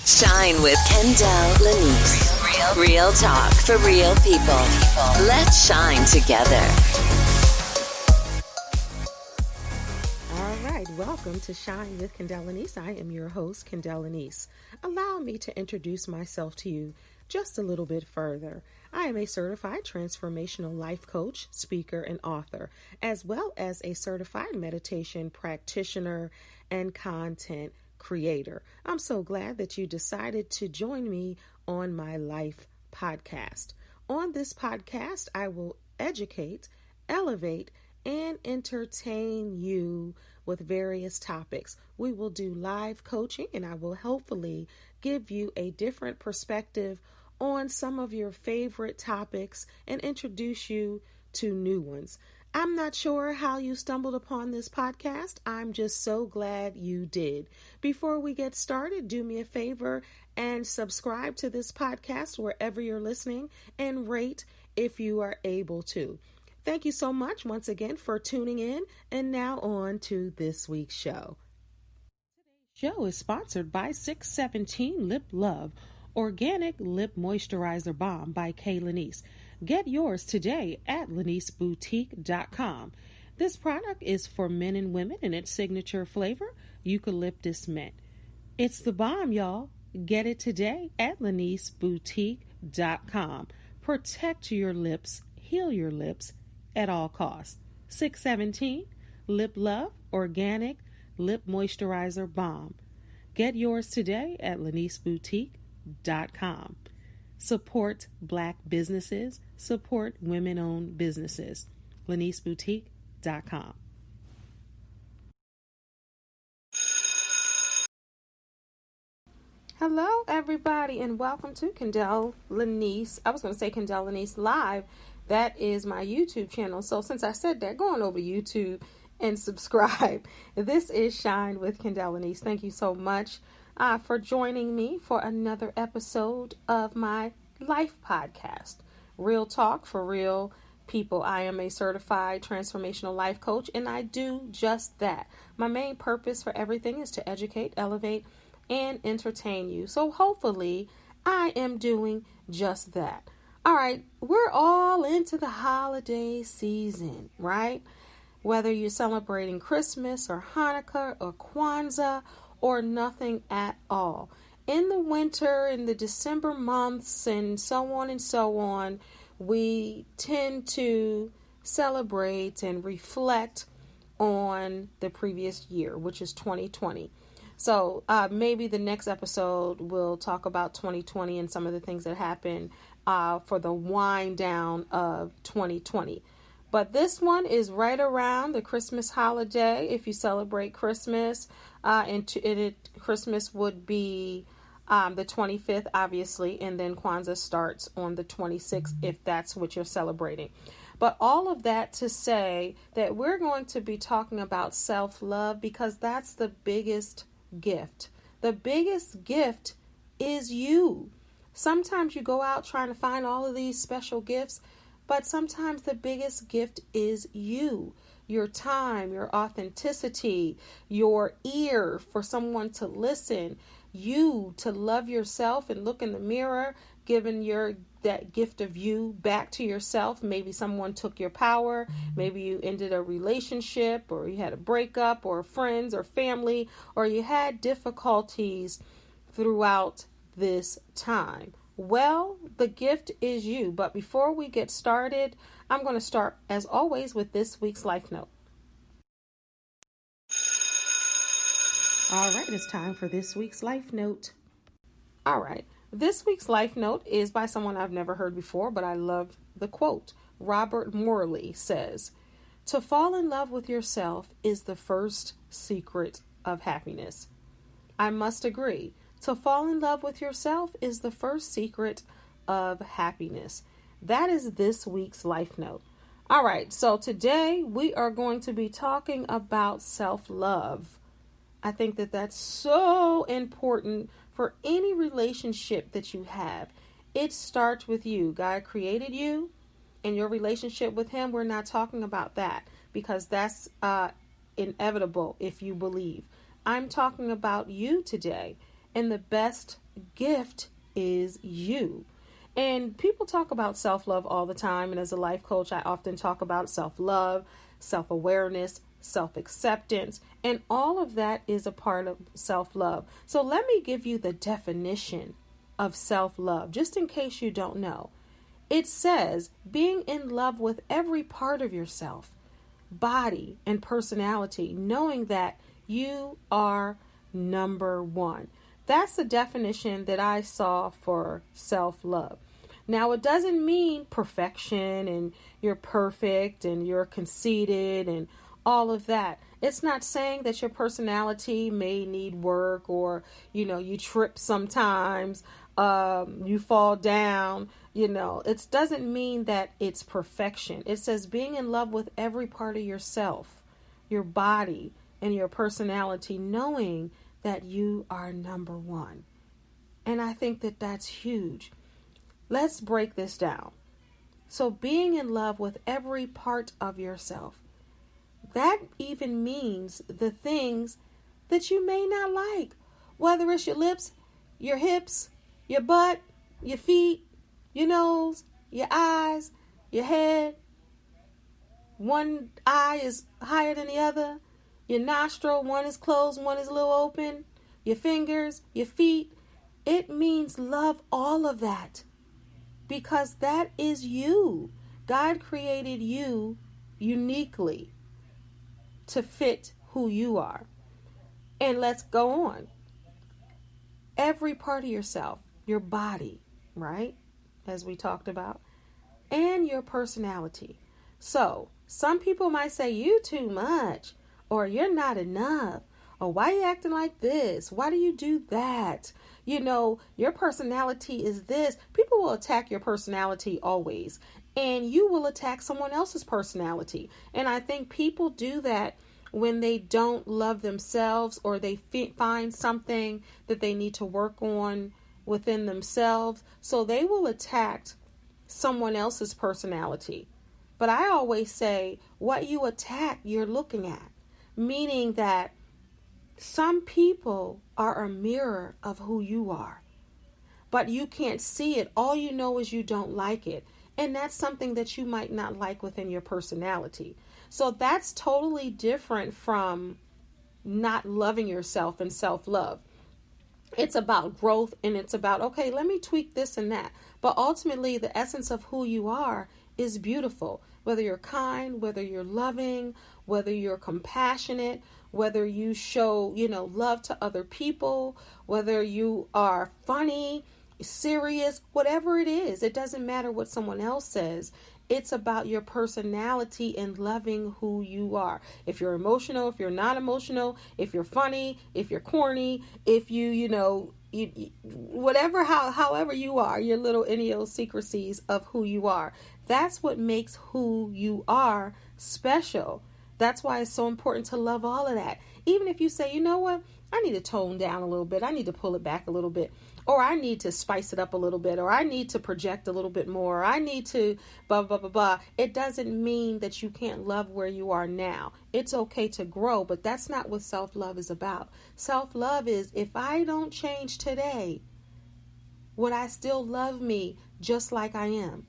Shine with Kendell Lenice. Real talk for real people. Let's shine together. All right, welcome to Shine with Kendell Lenice. I am your host, Kendell Lenice. Allow me to introduce myself to you just a little bit further. I am a certified transformational life coach, speaker, and author, as well as a certified meditation practitioner and content creator. I'm so glad that you decided to join me on my life podcast. On this podcast, I will educate, elevate, and entertain you with various topics. We will do live coaching, and I will hopefully give you a different perspective on some of your favorite topics and introduce you to new ones. I'm not sure how you stumbled upon this podcast. I'm just so glad you did. Before we get started, do me a favor and subscribe to this podcast wherever you're listening and rate if you are able to. Thank you so much once again for tuning in, and now on to this week's show. Today's show is sponsored by 617 Lip Love, Organic Lip Moisturizer Balm by Kendell Lenice. Get yours today at leniceboutique.com. This product is for men and women in its signature flavor, eucalyptus mint. It's the bomb, y'all. Get it today at leniceboutique.com. Protect your lips, heal your lips at all costs. 617 Lip Love Organic Lip Moisturizer Balm. Get yours today at leniceboutique.com. Support Black businesses. Support women-owned businesses. leniceboutique.com. Hello, everybody, and welcome to Kendell Lenice. I was going to say Kendell Lenice Live. That is my YouTube channel. So since I said that, go on over to YouTube and subscribe. This is Shine with Kendell Lenice. Thank you so much for joining me for another episode of my life podcast. Real talk for real people. I am a certified transformational life coach, and I do just that. My main purpose for everything is to educate, elevate, and entertain you. So hopefully I am doing just that. All right, we're all into the holiday season, right? Whether you're celebrating Christmas or Hanukkah or Kwanzaa or nothing at all. In the winter, in the December months, and so on, we tend to celebrate and reflect on the previous year, which is 2020. So maybe the next episode will talk about 2020 and some of the things that happened for the wind down of 2020. But this one is right around the Christmas holiday. If you celebrate Christmas, Christmas would be the 25th, obviously, and then Kwanzaa starts on the 26th, if that's what you're celebrating. But all of that to say that we're going to be talking about self-love, because that's the biggest gift. The biggest gift is you. Sometimes you go out trying to find all of these special gifts, but sometimes the biggest gift is you. Your time, your authenticity, your ear for someone to listen, you to love yourself and look in the mirror, giving that gift of you back to yourself. Maybe someone took your power. Maybe you ended a relationship, or you had a breakup, or friends or family, or you had difficulties throughout this time. Well, the gift is you. But before we get started, I'm going to start, as always, with this week's Life Note. All right, it's time for this week's Life Note. All right, this week's Life Note is by someone I've never heard before, but I love the quote. Robert Morley says, "To fall in love with yourself is the first secret of happiness." I must agree. To fall in love with yourself is the first secret of happiness. That is this week's Life Note. All right, so today we are going to be talking about self-love. I think that that's so important for any relationship that you have. It starts with you. God created you, and your relationship with Him, we're not talking about that because that's inevitable if you believe. I'm talking about you today And the best gift is you. And people talk about self-love all the time. And as a life coach, I often talk about self-love, self-awareness, self-acceptance, and all of that is a part of self-love. So let me give you the definition of self-love, just in case you don't know. It says being in love with every part of yourself, body, and personality, knowing that you are number one. That's the definition that I saw for self-love. Now, it doesn't mean perfection and you're perfect and you're conceited and all of that. It's not saying that your personality may need work or, you trip sometimes, you fall down, It doesn't mean that it's perfection. It says being in love with every part of yourself, your body, and your personality, knowing that you are number one. And I think that that's huge. Let's break this down. So being in love with every part of yourself, that even means the things that you may not like, whether it's your lips, your hips, your butt, your feet, your nose, your eyes, your head. One eye is higher than the other. Your nostril, one is closed, one is a little open. Your fingers, your feet. It means love all of that because that is you. God created you uniquely to fit who you are. And let's go on. Every part of yourself, your body, right? As we talked about, and your personality. So some people might say you too much, or you're not enough, or why are you acting like this? Why do you do that? Your personality is this. People will attack your personality always, and you will attack someone else's personality. And I think people do that when they don't love themselves or they find something that they need to work on within themselves. So they will attack someone else's personality. But I always say what you attack, you're looking at. Meaning that some people are a mirror of who you are. But you can't see it. All you know is you don't like it. And that's something that you might not like within your personality. So that's totally different from not loving yourself and self-love. It's about growth and it's about, okay, let me tweak this and that. But ultimately, the essence of who you are is beautiful. Whether you're kind, whether you're loving, whether you're compassionate, whether you show, love to other people, whether you are funny, serious, whatever it is. It doesn't matter what someone else says. It's about your personality and loving who you are. If you're emotional, if you're not emotional, if you're funny, if you're corny, if whatever, however you are, your little idiosyncrasies of who you are. That's what makes who you are special. That's why it's so important to love all of that. Even if you say, you know what, I need to tone down a little bit. I need to pull it back a little bit. Or I need to spice it up a little bit. Or I need to project a little bit more. Or I need to blah, blah, blah, blah. It doesn't mean that you can't love where you are now. It's okay to grow, but that's not what self-love is about. Self-love is if I don't change today, would I still love me just like I am?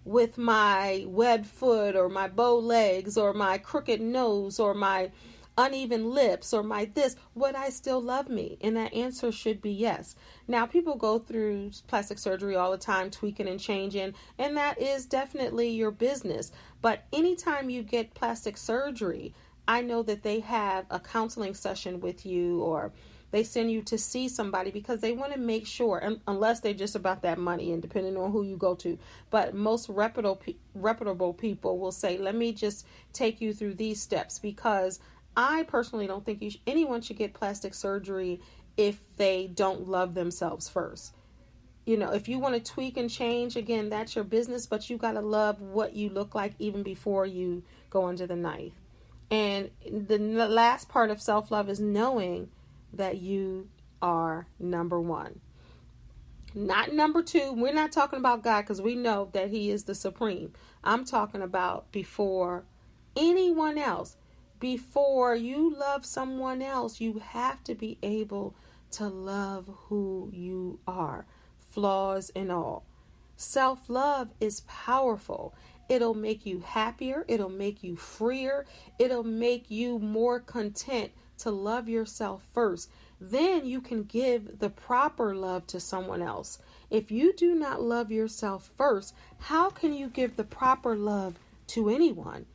With my webbed foot or my bow legs or my crooked nose or my uneven lips or my this, would I still love me? And that answer should be yes. Now, people go through plastic surgery all the time, tweaking and changing, and that is definitely your business. But anytime you get plastic surgery, I know that they have a counseling session with you or they send you to see somebody because they want to make sure, unless they're just about that money and depending on who you go to. But most reputable people will say, let me just take you through these steps, because I personally don't think anyone should get plastic surgery if they don't love themselves first. If you want to tweak and change, again, that's your business, but you got to love what you look like even before you go under the knife. And the last part of self-love is knowing that you are number one. Not number two. We're not talking about God because we know that He is the supreme. I'm talking about before anyone else. Before you love someone else, you have to be able to love who you are, flaws and all. Self-love is powerful. It'll make you happier. It'll make you freer. It'll make you more content to love yourself first. Then you can give the proper love to someone else. If you do not love yourself first, how can you give the proper love to anyone?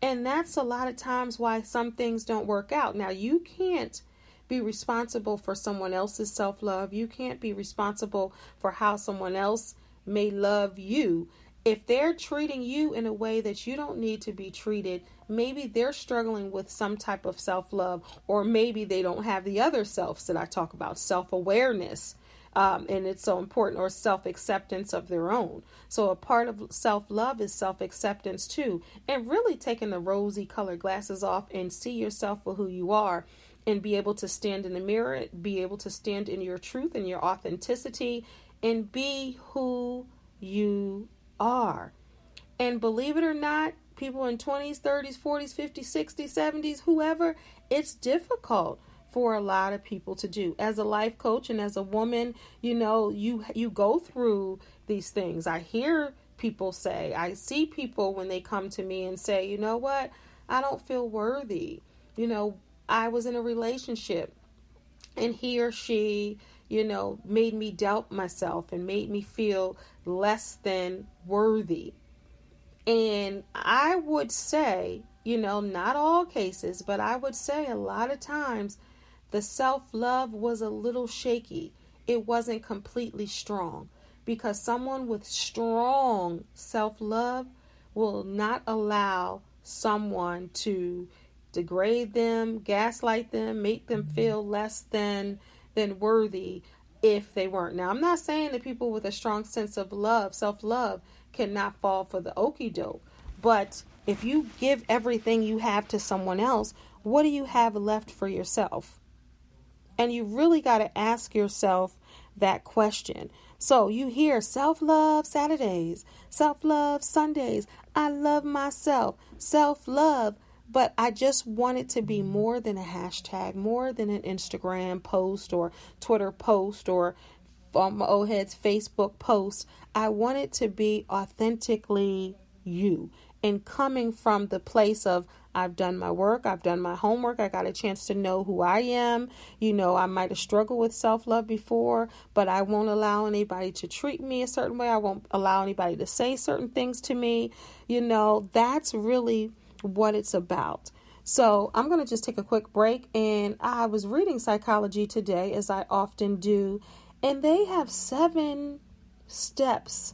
And that's a lot of times why some things don't work out. Now, you can't be responsible for someone else's self-love. You can't be responsible for how someone else may love you. If they're treating you in a way that you don't need to be treated, maybe they're struggling with some type of self-love, or maybe they don't have the other selves that I talk about, self-awareness. And it's so important, or self-acceptance of their own. So a part of self-love is self-acceptance too, and really taking the rosy colored glasses off and see yourself for who you are, and be able to stand in the mirror, be able to stand in your truth and your authenticity, and be who you are. And believe it or not, people in 20s, 30s, 40s, 50s, 60s, 70s, whoever, it's difficult for a lot of people to do. As a life coach and as a woman, you know, you go through these things. I hear people say, I see people when they come to me and say, you know what, I don't feel worthy. You know, I was in a relationship and he or she, you know, made me doubt myself and made me feel less than worthy. And I would say, you know, not all cases, but I would say a lot of times the self-love was a little shaky. It wasn't completely strong, because someone with strong self-love will not allow someone to degrade them, gaslight them, make them feel less than worthy if they weren't. Now, I'm not saying that people with a strong sense of love, self-love, cannot fall for the okie doke. But if you give everything you have to someone else, what do you have left for yourself? And you really got to ask yourself that question. So you hear self-love Saturdays, self-love Sundays. I love myself, self-love. But I just want it to be more than a hashtag, more than an Instagram post or Twitter post or my old head's Facebook post. I want it to be authentically you, and coming from the place of, I've done my work, I've done my homework, I got a chance to know who I am. You know, I might have struggled with self-love before, but I won't allow anybody to treat me a certain way. I won't allow anybody to say certain things to me. You know, that's really what it's about. So I'm going to just take a quick break. And I was reading Psychology Today, as I often do, and they have 7 steps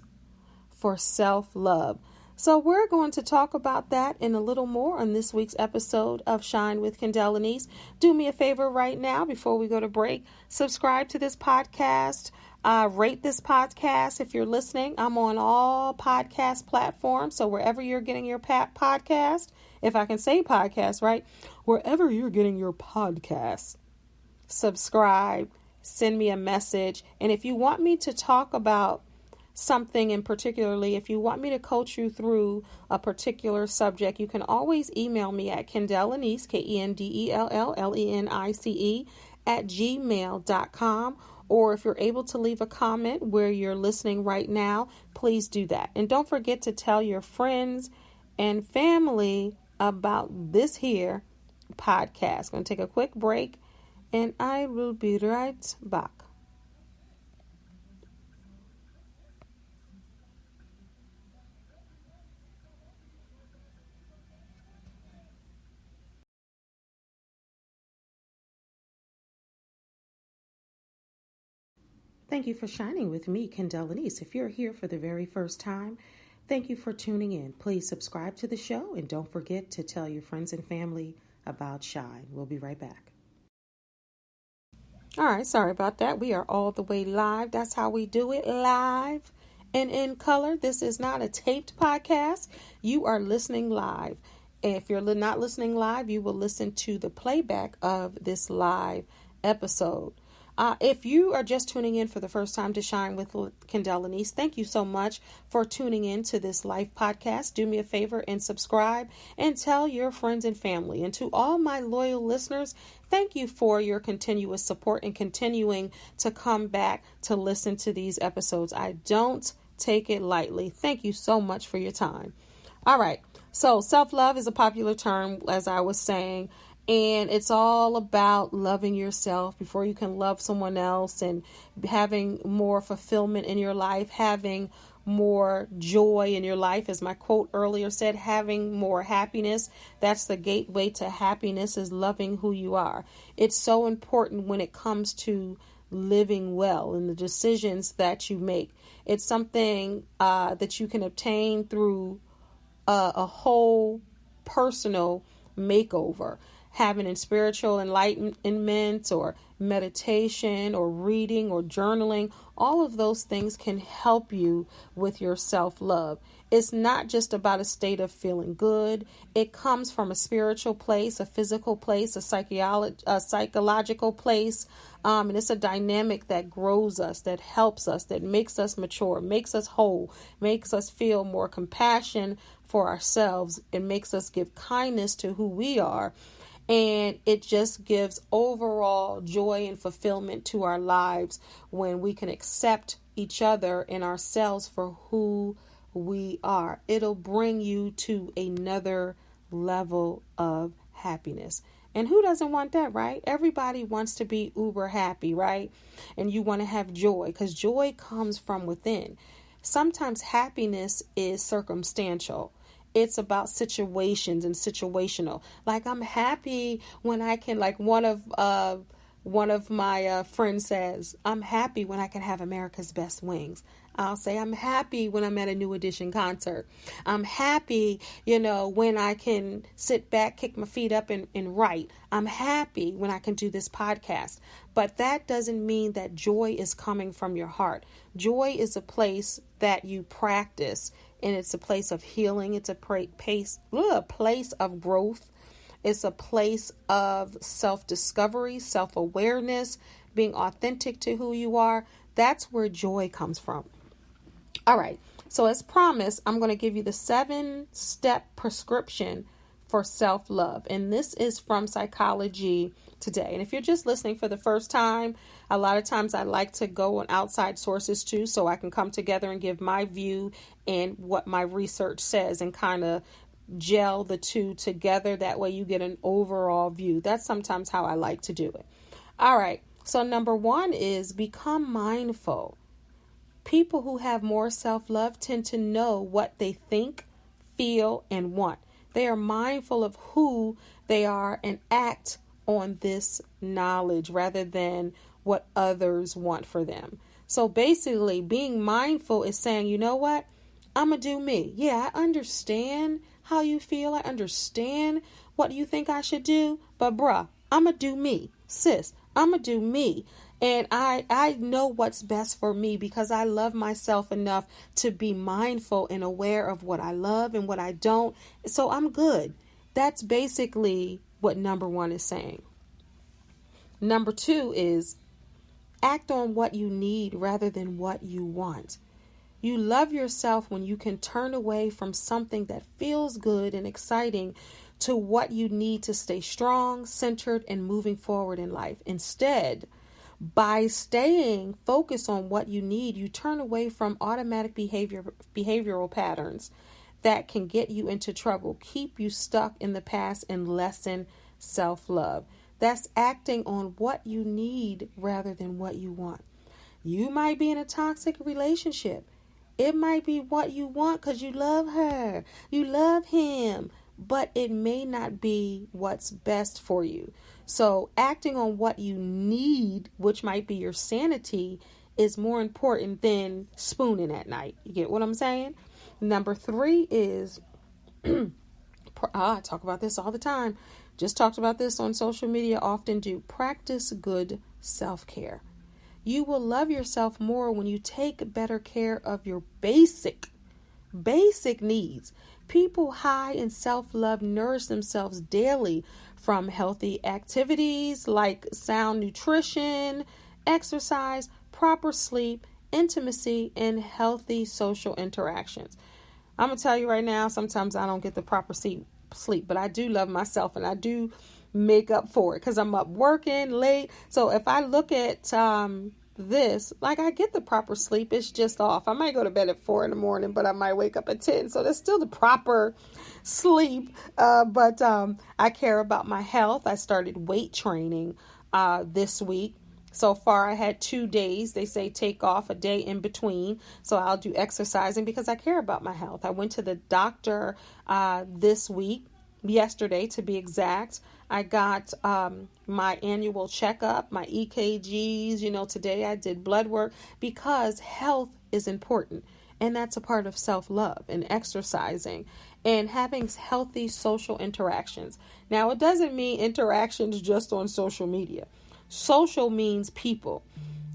for self-love. So we're going to talk about that and a little more on this week's episode of Shine with Kendell Lenice. Do me a favor right now before we go to break. Subscribe to this podcast. Rate this podcast if you're listening. I'm on all podcast platforms. So wherever you're getting your podcast, if I can say podcast, right? Wherever you're getting your podcast, subscribe, send me a message. And if you want me to talk about something in particularly, if you want me to coach you through a particular subject, you can always email me at Kendell Lenice, KendellLenice @gmail.com. Or if you're able to leave a comment where you're listening right now, please do that. And don't forget to tell your friends and family about this here podcast. Going to take a quick break, and I will be right back. Thank you for shining with me, Kendell Lenice. If you're here for the very first time, thank you for tuning in. Please subscribe to the show, and don't forget to tell your friends and family about Shine. We'll be right back. All right, sorry about that. We are all the way live. That's how we do it, live and in color. This is not a taped podcast. You are listening live. If you're not listening live, you will listen to the playback of this live episode. If you are just tuning in for the first time to Shine with Kendell Lenice, thank you so much for tuning in to this life podcast. Do me a favor and subscribe and tell your friends and family. And to all my loyal listeners, thank you for your continuous support and continuing to come back to listen to these episodes. I don't take it lightly. Thank you so much for your time. All right. So self-love is a popular term, as I was saying. And it's all about loving yourself before you can love someone else, and having more fulfillment in your life, having more joy in your life. As my quote earlier said, having more happiness. That's the gateway to happiness, is loving who you are. It's so important when it comes to living well and the decisions that you make. It's something that you can obtain through a whole personal makeover. Having in spiritual enlightenment or meditation or reading or journaling, all of those things can help you with your self-love. It's not just about a state of feeling good. It comes from a spiritual place, a physical place, a psychological place. And it's a dynamic that grows us, that helps us, that makes us mature, makes us whole, makes us feel more compassion for ourselves. It makes us give kindness to who we are. And it just gives overall joy and fulfillment to our lives when we can accept each other and ourselves for who we are. It'll bring you to another level of happiness. And who doesn't want that, right? Everybody wants to be uber happy, right? And you want to have joy, because joy comes from within. Sometimes happiness is circumstantial. It's about situations and situational. Like, I'm happy when I can, like one of my friends says, I'm happy when I can have America's Best Wings. I'll say, I'm happy when I'm at a New Edition concert. I'm happy, when I can sit back, kick my feet up and write. I'm happy when I can do this podcast. But that doesn't mean that joy is coming from your heart. Joy is a place that you practice, and it's a place of healing. It's a place of growth. It's a place of self-discovery, self-awareness, being authentic to who you are. That's where joy comes from. All right. So as promised, I'm going to give you the 7-step prescription for self-love. And this is from Psychology Today. And if you're just listening for the first time, a lot of times I like to go on outside sources too, so I can come together and give my view and what my research says and kind of gel the two together. That way you get an overall view. That's sometimes how I like to do it. All right. So number 1 is become mindful. People who have more self-love tend to know what they think, feel, and want. They are mindful of who they are and act on this knowledge rather than what others want for them. So basically, being mindful is saying, you know what? I'm going to do me. Yeah, I understand how you feel. I understand what you think I should do. But bruh, I'm going to do me. Sis, I'm going to do me. And I know what's best for me because I love myself enough to be mindful and aware of what I love and what I don't. So I'm good. That's basically what number 1 is saying. Number 2 is act on what you need rather than what you want. You love yourself when you can turn away from something that feels good and exciting to what you need to stay strong, centered, and moving forward in life. Instead, by staying focused on what you need, you turn away from automatic behavioral patterns that can get you into trouble, keep you stuck in the past, and lessen self-love. That's acting on what you need rather than what you want. You might be in a toxic relationship. It might be what you want because you love her, you love him, but it may not be what's best for you. So acting on what you need, which might be your sanity, is more important than spooning at night. You get what I'm saying? Number 3 is, I talk about this all the time. Just talked about this on social media, often do. Practice good self-care. You will love yourself more when you take better care of your basic needs. People high in self-love nourish themselves daily from healthy activities like sound nutrition exercise, proper sleep, intimacy, and healthy social interactions. I'm going to tell you right now, sometimes I don't get the proper sleep, but I do love myself and I do make up for it because I'm up working late. So if I look at this, like I get the proper sleep, it's just off. I might go to bed at 4 a.m, but I might wake up at 10. So that's still the proper sleep. But I care about my health. I started weight training this week. So far, I had 2 days. They say take off a day in between. So I'll do exercising because I care about my health. I went to the doctor this week, yesterday to be exact. I got my annual checkup, my EKGs. Today I did blood work because health is important. And that's a part of self-love and exercising and having healthy social interactions. Now, it doesn't mean interactions just on social media. Social means people.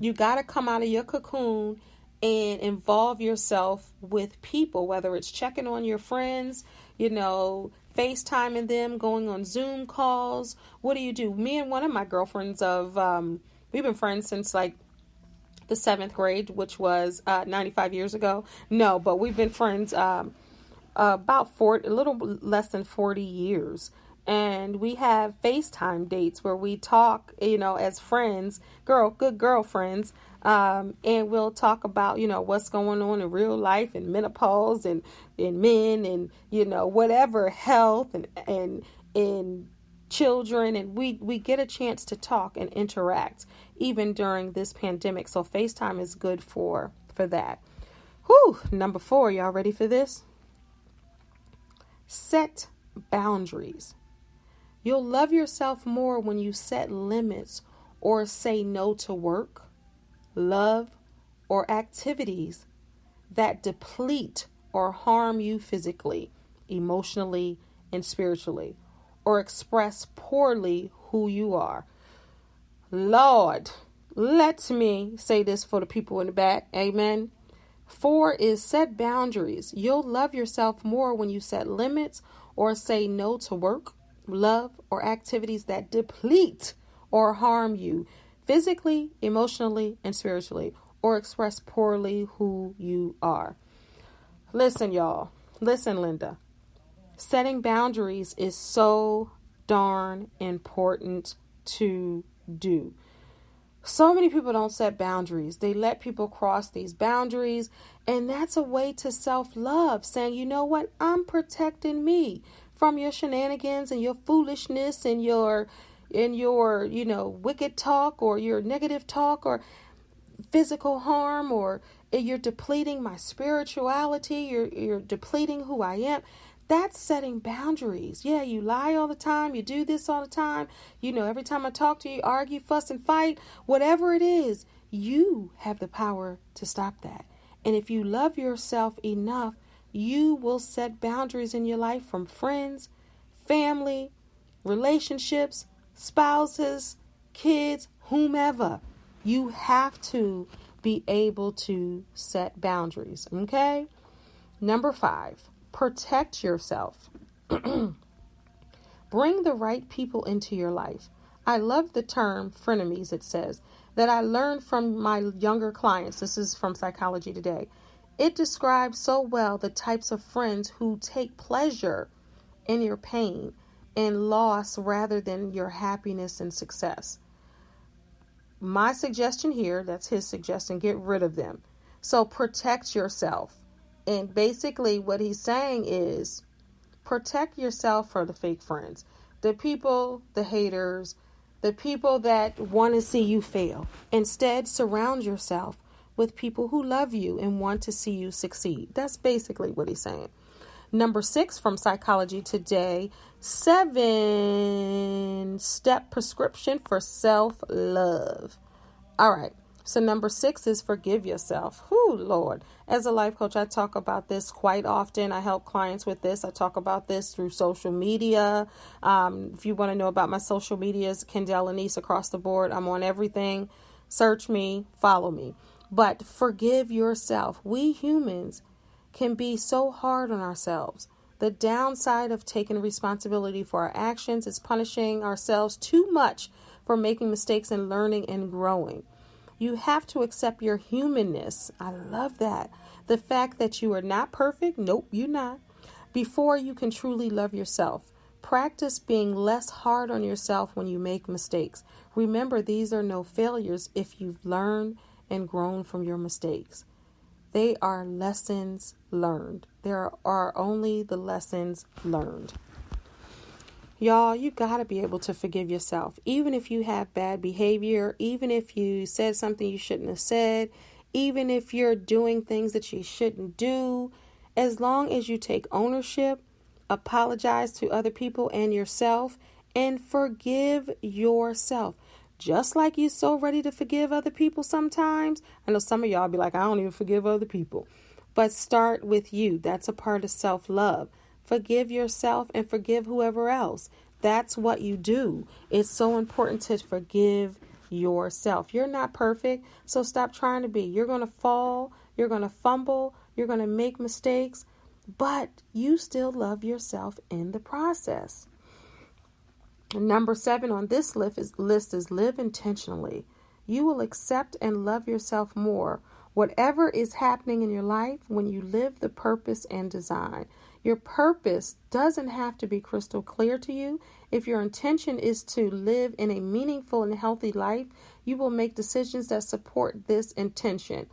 You got to come out of your cocoon and involve yourself with people, whether it's checking on your friends, FaceTiming them, going on Zoom calls. What do? Me and one of my girlfriends we've been friends since like the 7th grade, which was 95 years ago. No, but we've been friends about a little less than 40 years. And we have FaceTime dates where we talk, as friends, good girlfriends, and we'll talk about, what's going on in real life and menopause and men and, whatever, health and children. And we get a chance to talk and interact even during this pandemic. So FaceTime is good for that. Whew, number 4, y'all ready for this? Set boundaries. You'll love yourself more when you set limits or say no to work, love, or activities that deplete or harm you physically, emotionally, and spiritually, or express poorly who you are. Lord, let me say this for the people in the back. Amen. 4 is set boundaries. You'll love yourself more when you set limits or say no to work, love, or activities that deplete or harm you physically, emotionally, and spiritually, or express poorly who you are. Listen, y'all. Listen, Linda. Setting boundaries is so darn important to do. So many people don't set boundaries. They let people cross these boundaries, and that's a way to self-love, saying, you know what, I'm protecting me from your shenanigans and your foolishness and your wicked talk or your negative talk or physical harm, or you're depleting my spirituality, you're depleting who I am. That's setting boundaries. Yeah, you lie all the time. You do this all the time. Every time I talk to you, argue, fuss, and fight. Whatever it is, you have the power to stop that. And if you love yourself enough, you will set boundaries in your life from friends, family, relationships, spouses, kids, whomever. You have to be able to set boundaries. Okay? Number 5. Protect yourself. Bring the right people into your life. I love the term frenemies, it says, that I learned from my younger clients. This is from Psychology Today. It describes so well the types of friends who take pleasure in your pain and loss rather than your happiness and success. My suggestion here, that's his suggestion, get rid of them. So protect yourself. And basically what he's saying is protect yourself from the fake friends, the people, the haters, the people that want to see you fail. Instead, surround yourself with people who love you and want to see you succeed. That's basically what he's saying. Number 6 from Psychology Today, 7-step prescription for self-love. All right. So number 6 is forgive yourself. Whew, Lord. As a life coach, I talk about this quite often. I help clients with this. I talk about this through social media. If you want to know about my social medias, Kendell Lenice across the board. I'm on everything. Search me, follow me. But forgive yourself. We humans can be so hard on ourselves. The downside of taking responsibility for our actions is punishing ourselves too much for making mistakes and learning and growing. You have to accept your humanness. I love that. The fact that you are not perfect. Nope, you're not. Before you can truly love yourself. Practice being less hard on yourself when you make mistakes. Remember, these are no failures if you've learned and grown from your mistakes. They are lessons learned. There are only the lessons learned. Y'all, you got to be able to forgive yourself. Even if you have bad behavior, even if you said something you shouldn't have said, even if you're doing things that you shouldn't do, as long as you take ownership, apologize to other people and yourself, and forgive yourself. Just like you're so ready to forgive other people sometimes. I know some of y'all be like, I don't even forgive other people. But start with you. That's a part of self-love. Forgive yourself and forgive whoever else. That's what you do. It's so important to forgive yourself. You're not perfect, so stop trying to be. You're going to fall. You're going to fumble. You're going to make mistakes. But you still love yourself in the process. Number 7 on this list is live intentionally. You will accept and love yourself more. Whatever is happening in your life when you live the purpose and design. Your purpose doesn't have to be crystal clear to you. If your intention is to live in a meaningful and healthy life, you will make decisions that support this intention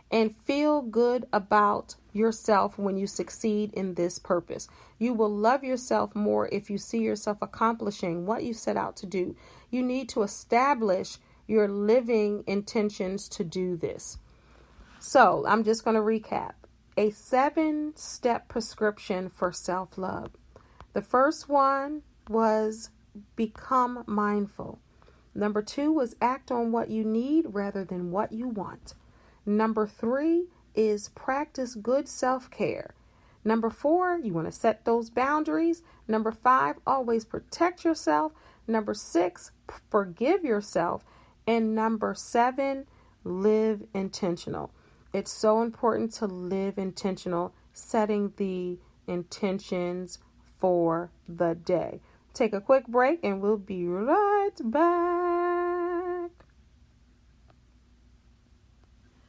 and feel good about yourself when you succeed in this purpose. You will love yourself more if you see yourself accomplishing what you set out to do. You need to establish your living intentions to do this. So I'm just going to recap. A 7-step prescription for self-love. The first one was become mindful. Number 2 was act on what you need rather than what you want. Number 3 is practice good self-care. Number 4, you want to set those boundaries. Number 5, always protect yourself. Number 6, forgive yourself. And number 7, live intentional. It's so important to live intentional, setting the intentions for the day. Take a quick break and we'll be right back.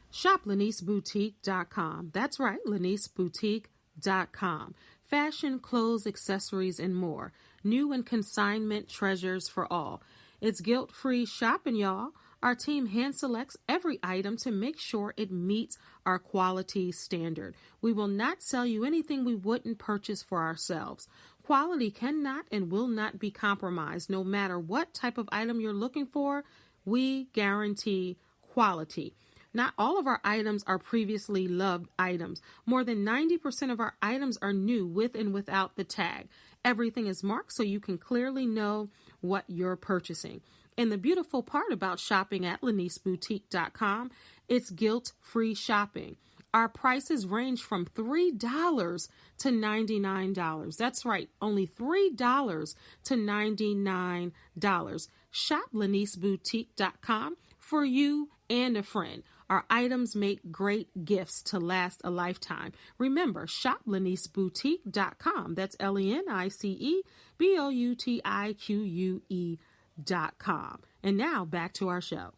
Shop LeniceBoutique.com. That's right, LeniceBoutique.com. Fashion, clothes, accessories, and more. New and consignment treasures for all. It's guilt-free shopping, y'all. Our team hand selects every item to make sure it meets our quality standard. We will not sell you anything we wouldn't purchase for ourselves. Quality cannot and will not be compromised. No matter what type of item you're looking for, we guarantee quality. Not all of our items are previously loved items. More than 90% of our items are new with and without the tag. Everything is marked so you can clearly know what you're purchasing. And the beautiful part about shopping at LeniceBoutique.com, it's guilt-free shopping. Our prices range from $3 to $99. That's right, only $3 to $99. Shop LeniceBoutique.com for you and a friend. Our items make great gifts to last a lifetime. Remember, shop LeniceBoutique.com. That's LeniceBoutique.com. And now back to our show.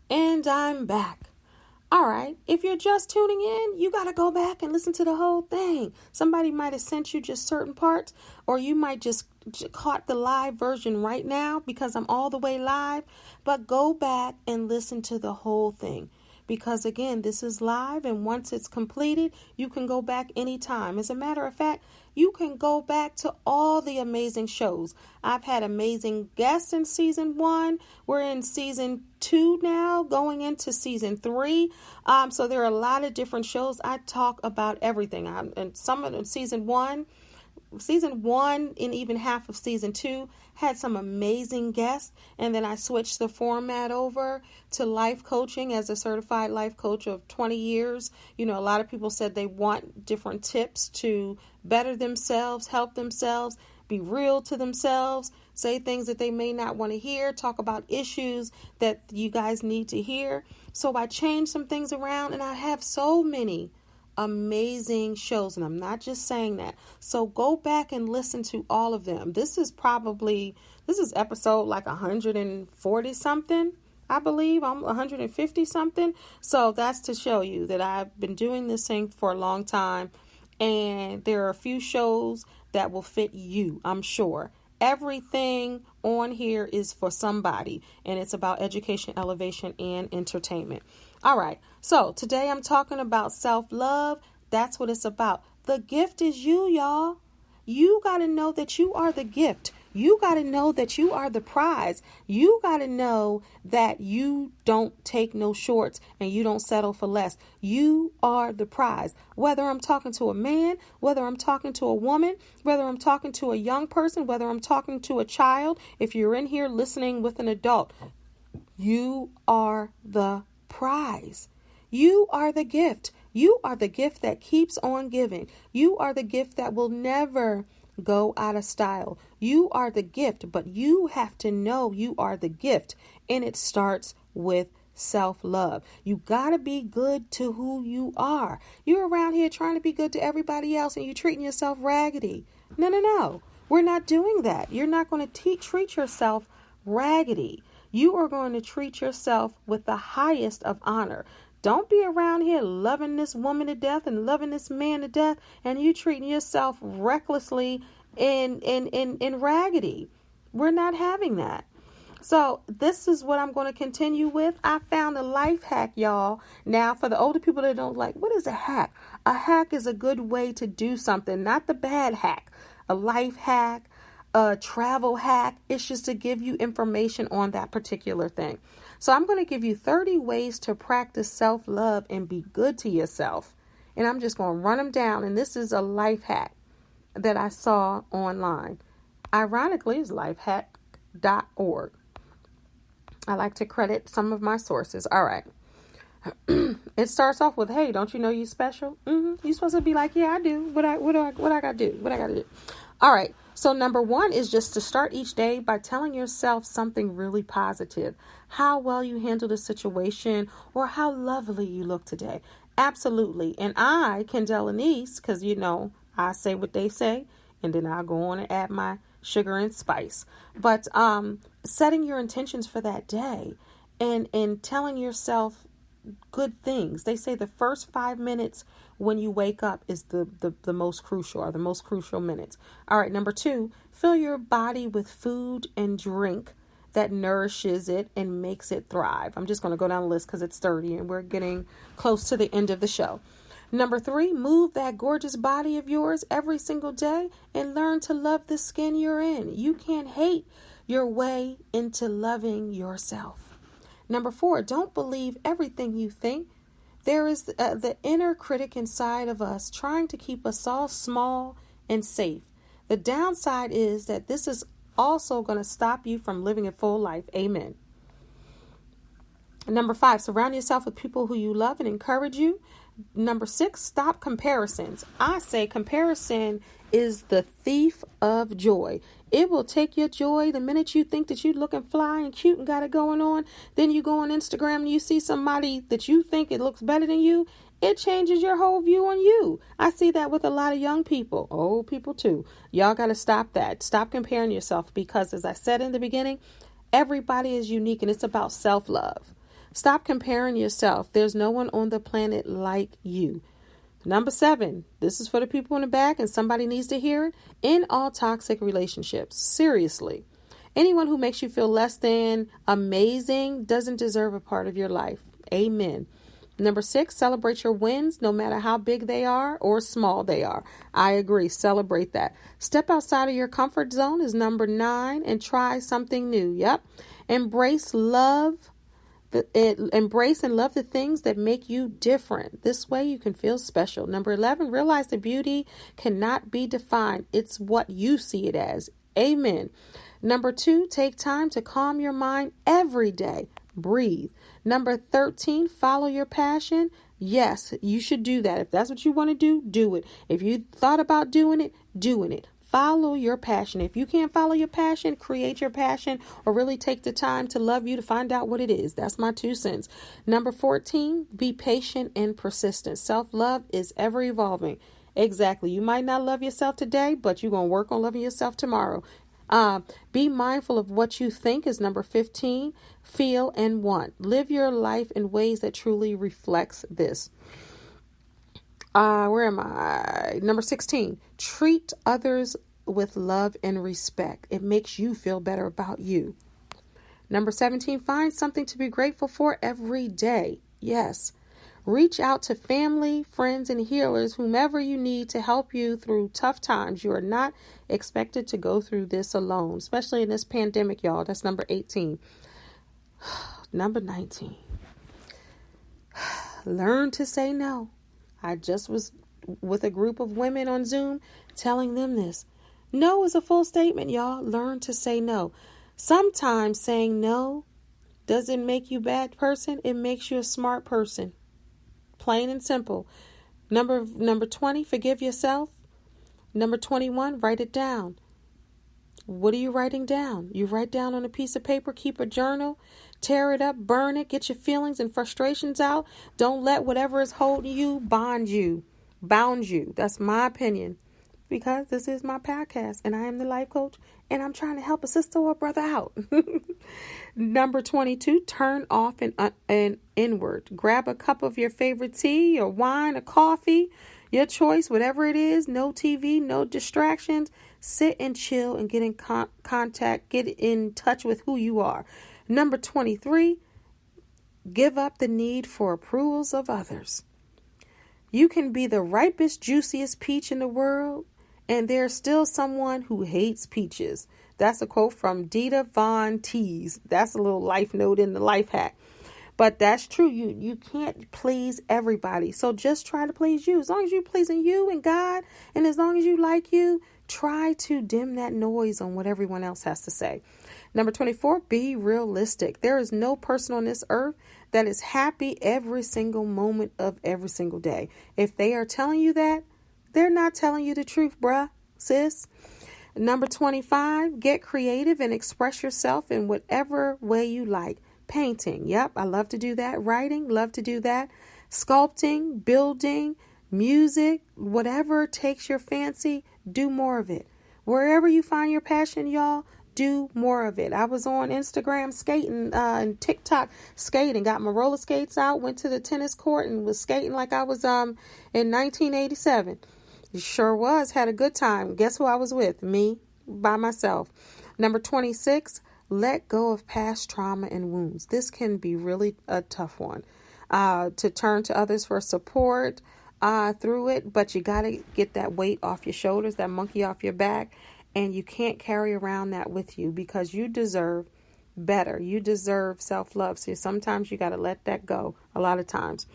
And I'm back. All right. If you're just tuning in, you got to go back and listen to the whole thing. Somebody might have sent you just certain parts, or you might just caught the live version right now because I'm all the way live. But go back and listen to the whole thing. Because again, this is live, and once it's completed, you can go back anytime. As a matter of fact, you can go back to all the amazing shows. I've had amazing guests in season 1. We're in season 2 now, going into season 3. So there are a lot of different shows. I talk about everything. And some of them, season 1 and even half of season 2 had some amazing guests, and then I switched the format over to life coaching as a certified life coach of 20 years. You know, a lot of people said they want different tips to better themselves, help themselves, be real to themselves, say things that they may not want to hear, talk about issues that you guys need to hear. So I changed some things around, and I have so many amazing shows, and I'm not just saying that. So go back and listen to all of them. This is episode like 140 something, I believe. I'm 150 something. So that's to show you that I've been doing this thing for a long time. And there are a few shows that will fit you, I'm sure. Everything on here is for somebody, and it's about education, elevation, and entertainment. All right. So today I'm talking about self-love. That's what it's about. The gift is you, y'all. You got to know that you are the gift. You got to know that you are the prize. You got to know that you don't take no shorts and you don't settle for less. You are the prize. Whether I'm talking to a man, whether I'm talking to a woman, whether I'm talking to a young person, whether I'm talking to a child, if you're in here listening with an adult, you are the prize. You are the gift. You are the gift that keeps on giving. You are the gift that will never go out of style. You are the gift, but you have to know you are the gift. And it starts with self-love. You got to be good to who you are. You're around here trying to be good to everybody else and you're treating yourself raggedy. No. We're not doing that. You're not going to treat yourself raggedy. You are going to treat yourself with the highest of honor. Don't be around here loving this woman to death and loving this man to death and you treating yourself recklessly in raggedy. We're not having that. So this is what I'm going to continue with. I found a life hack, y'all. Now, for the older people that don't like, what is a hack? A hack is a good way to do something, not the bad hack. A life hack, a travel hack. It's just to give you information on that particular thing. So I'm going to give you 30 ways to practice self-love and be good to yourself. And I'm just going to run them down. And this is a life hack that I saw online. Ironically, it's lifehack.org. I like to credit some of my sources. All right. It starts off with, hey, don't you know you special? You're supposed to be like, yeah, I do. What I got to do? What I got to do? All right. So number one is just to start each day by telling yourself something really positive. How well you handle the situation or how lovely you look today. Absolutely. And I, Kendell Lenice, because, I say what they say and then I'll go on and add my sugar and spice. But setting your intentions for that day and telling yourself good things. They say the first 5 minutes when you wake up is the most crucial, or the most crucial minutes. All right, number two, fill your body with food and drink that nourishes it and makes it thrive. I'm just going to go down the list because it's 30 and we're getting close to the end of the show. Number three, move that gorgeous body of yours every single day and learn to love the skin you're in. You can't hate your way into loving yourself. Number four, don't believe everything you think. There is the inner critic inside of us trying to keep us all small and safe. The downside is that this is also going to stop you from living a full life. Amen. Number five, surround yourself with people who you love and encourage you. Number six, stop comparisons. I say comparison is the thief of joy. It will take your joy the minute you think that you're looking fly and cute and got it going on. Then you go on Instagram and you see somebody that you think it looks better than you. It changes your whole view on you. I see that with a lot of young people, old people too. Y'all got to stop that. Stop comparing yourself because, as I said in the beginning, everybody is unique and it's about self-love. Stop comparing yourself. There's no one on the planet like you. Number seven, this is for the people in the back and somebody needs to hear it. In all toxic relationships, seriously, anyone who makes you feel less than amazing doesn't deserve a part of your life. Amen. Number six, celebrate your wins, no matter how big they are or small they are. I agree. Celebrate that. Step outside of your comfort zone is number 9 and try something new. Yep. Embrace love. Embrace and love the things that make you different. This way you can feel special. Number 11, realize that beauty cannot be defined. It's what you see it as. Amen. Number 2, take time to calm your mind every day. Breathe. Number 13, follow your passion. Yes, you should do that. If that's what you want to do, do it. If you thought about doing it. Follow your passion. If you can't follow your passion, create your passion or really take the time to love you to find out what it is. That's my 2 cents. Number 14, be patient and persistent. Self-love is ever evolving. Exactly. You might not love yourself today, but you're going to work on loving yourself tomorrow. Be mindful of what you think is number 15. Feel and want. Live your life in ways that truly reflects this. Where am I? Number 16. Treat others with love and respect. It makes you feel better about you. Number 17. Find something to be grateful for every day. Yes. Reach out to family, friends, and healers, whomever you need to help you through tough times. You are not expected to go through this alone, especially in this pandemic, y'all. That's number 18. Number 19. Learn to say no. I just was with a group of women on Zoom telling them this. No is a full statement, y'all. Learn to say no. Sometimes saying no doesn't make you a bad person. It makes you a smart person. Plain and simple. Number 20, forgive yourself. Number 21, write it down. What are you writing down? You write down on a piece of paper, keep a journal, tear it up, burn it, get your feelings and frustrations out. Don't let whatever is holding you bound you. That's my opinion, because this is my podcast and I am the life coach and I'm trying to help a sister or a brother out. Number 22, turn off and inward. Grab a cup of your favorite tea or wine or coffee, your choice, whatever it is. No TV, no distractions. Sit and chill and get in contact, get in touch with who you are. Number 23, give up the need for approvals of others. You can be the ripest, juiciest peach in the world, and there's still someone who hates peaches. That's a quote from Dita Von Teese. That's a little life note in the life hack. But that's true. You can't please everybody. So just try to please you. As long as you're pleasing you and God, and as long as you like you, try to dim that noise on what everyone else has to say. Number 24, be realistic. There is no person on this earth that is happy every single moment of every single day. If they are telling you that, they're not telling you the truth, bruh, sis. Number 25, get creative and express yourself in whatever way you like. Painting, yep, I love to do that. Writing, love to do that. Sculpting, building, music, whatever takes your fancy, do more of it. Wherever you find your passion, y'all, do more of it. I was on Instagram skating and TikTok skating, got my roller skates out, went to the tennis court and was skating like I was in 1987. Sure was, had a good time. Guess who I was with? Me, by myself. Number 26, let go of past trauma and wounds. This can be really a tough one. To turn to others for support through it, but you got to get that weight off your shoulders, that monkey off your back, and you can't carry around that with you because you deserve better. You deserve self-love. So sometimes you got to let that go a lot of times.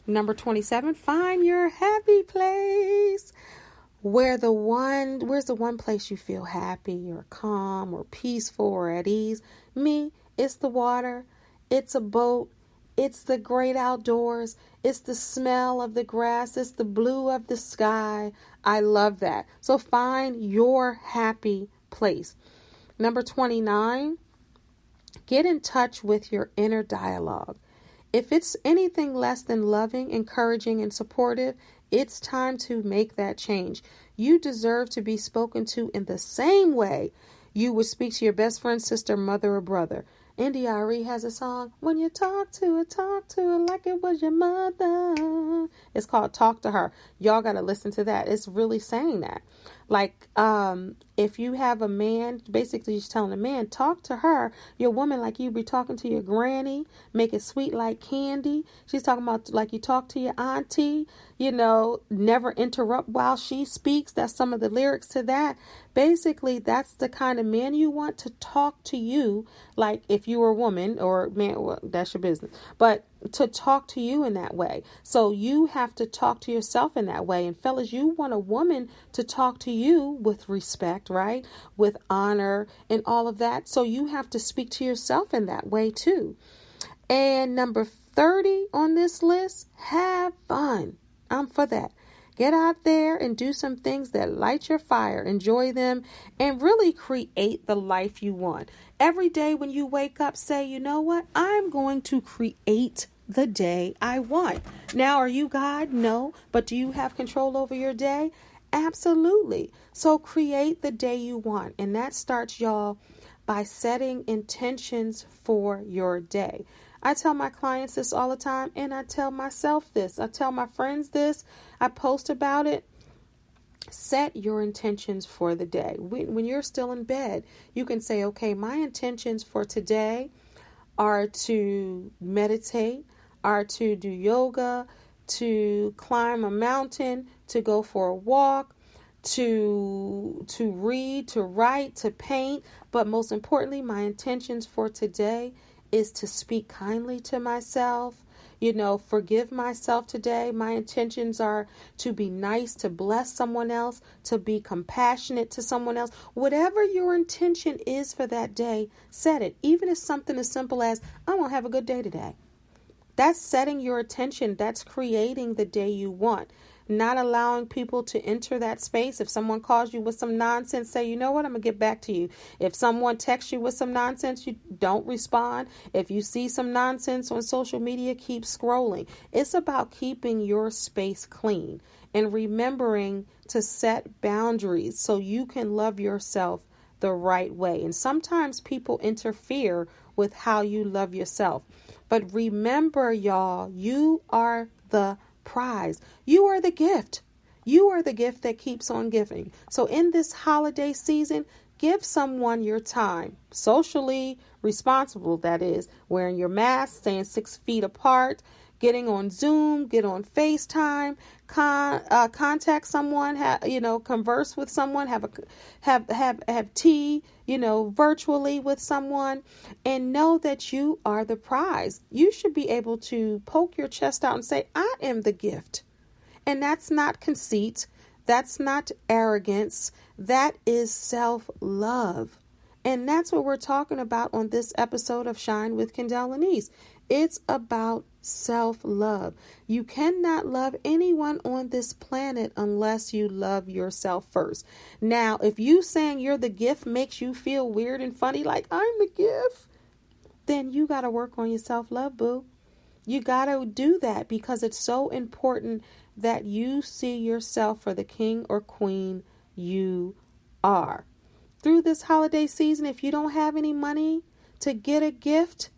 Number 27, find your happy place. Where's the one place you feel happy or calm or peaceful or at ease? Me, it's the water. It's a boat. It's the great outdoors. It's the smell of the grass. It's the blue of the sky. I love that. So find your happy place. Number 29, get in touch with your inner dialogue. If it's anything less than loving, encouraging, and supportive, it's time to make that change. You deserve to be spoken to in the same way you would speak to your best friend, sister, mother, or brother. NDRE has a song, when you talk to her like it was your mother. It's called Talk to Her. Y'all got to listen to that. It's really saying that. Like, if you have a man, basically just telling a man, talk to her, your woman, like you be talking to your granny, make it sweet like candy. She's talking about like you talk to your auntie, never interrupt while she speaks. That's some of the lyrics to that. Basically, that's the kind of man you want to talk to you. Like if you were a woman or man, well, that's your business. But to talk to you in that way. So you have to talk to yourself in that way. And fellas, you want a woman to talk to you with respect, right? With honor and all of that. So you have to speak to yourself in that way too. And number 30 on this list, have fun. I'm for that. Get out there and do some things that light your fire. Enjoy them and really create the life you want. Every day when you wake up, say, you know what? I'm going to create the day I want. Now, are you God? No. But do you have control over your day? Absolutely. So create the day you want. And that starts, y'all, by setting intentions for your day. I tell my clients this all the time, and I tell myself this. I tell my friends this. I post about it. Set your intentions for the day. When you're still in bed, you can say, okay, my intentions for today are to meditate, are to do yoga, to climb a mountain, to go for a walk, to read, to write, to paint. But most importantly, my intentions for today is to speak kindly to myself, forgive myself today. My intentions are to be nice, to bless someone else, to be compassionate to someone else. Whatever your intention is for that day, set it. Even if something as simple as, I'm going to have a good day today. That's setting your intention. That's creating the day you want. Not allowing people to enter that space. If someone calls you with some nonsense, say, you know what, I'm going to get back to you. If someone texts you with some nonsense, you don't respond. If you see some nonsense on social media, keep scrolling. It's about keeping your space clean and remembering to set boundaries so you can love yourself the right way. And sometimes people interfere with how you love yourself. But remember, y'all, you are the prize. You are the gift. You are the gift that keeps on giving. So in this holiday season, give someone your time. Socially responsible, that is. Wearing your mask, staying 6 feet apart, getting on Zoom, get on FaceTime, contact someone, converse with someone, have tea, virtually with someone, and know that you are the prize. You should be able to poke your chest out and say, I am the gift. And that's not conceit. That's not arrogance. That is self-love. And that's what we're talking about on this episode of Shine with Kendell Lenice. It's about self-love. You cannot love anyone on this planet unless you love yourself first. Now, if you saying you're the gift makes you feel weird and funny, like I'm the gift, then you got to work on your self-love, boo. You got to do that because it's so important that you see yourself for the king or queen you are. Through this holiday season, if you don't have any money to get a gift,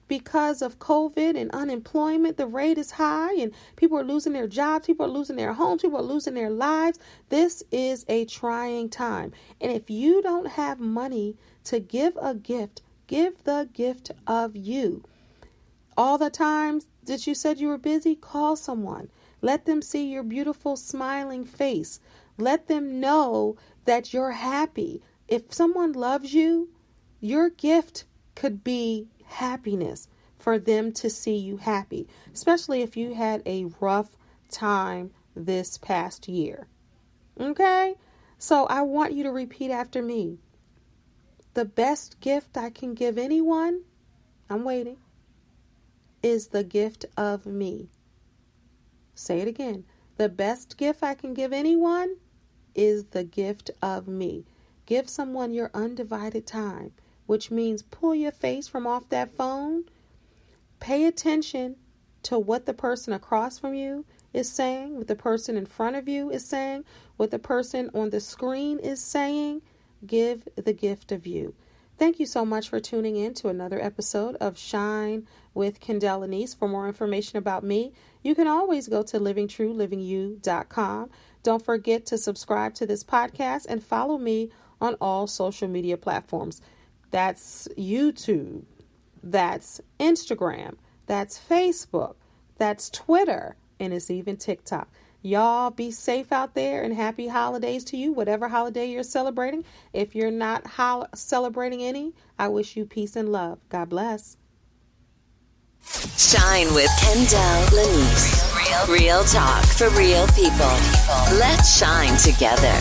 because of COVID and unemployment, the rate is high and people are losing their jobs, people are losing their homes, people are losing their lives. This is a trying time. And if you don't have money to give a gift, give the gift of you. All the times that you said you were busy, call someone. Let them see your beautiful smiling face. Let them know that you're happy. If someone loves you, your gift could be happiness for them to see you happy, especially if you had a rough time this past year. Okay? So I want you to repeat after me. The best gift I can give anyone, I'm waiting, is the gift of me. Say it again. The best gift I can give anyone is the gift of me. Give someone your undivided time, which means pull your face from off that phone. Pay attention to what the person across from you is saying, what the person in front of you is saying, what the person on the screen is saying. Give the gift of you. Thank you so much for tuning in to another episode of Shine with Kendell Lenice. For more information about me, you can always go to livingtruelivingyou.com. Don't forget to subscribe to this podcast and follow me on all social media platforms. That's YouTube, that's Instagram, that's Facebook, that's Twitter, and it's even TikTok. Y'all be safe out there and happy holidays to you, whatever holiday you're celebrating. If you're not celebrating any, I wish you peace and love. God bless. Shine with Kendell Lenice. Real talk for real people. Let's shine together.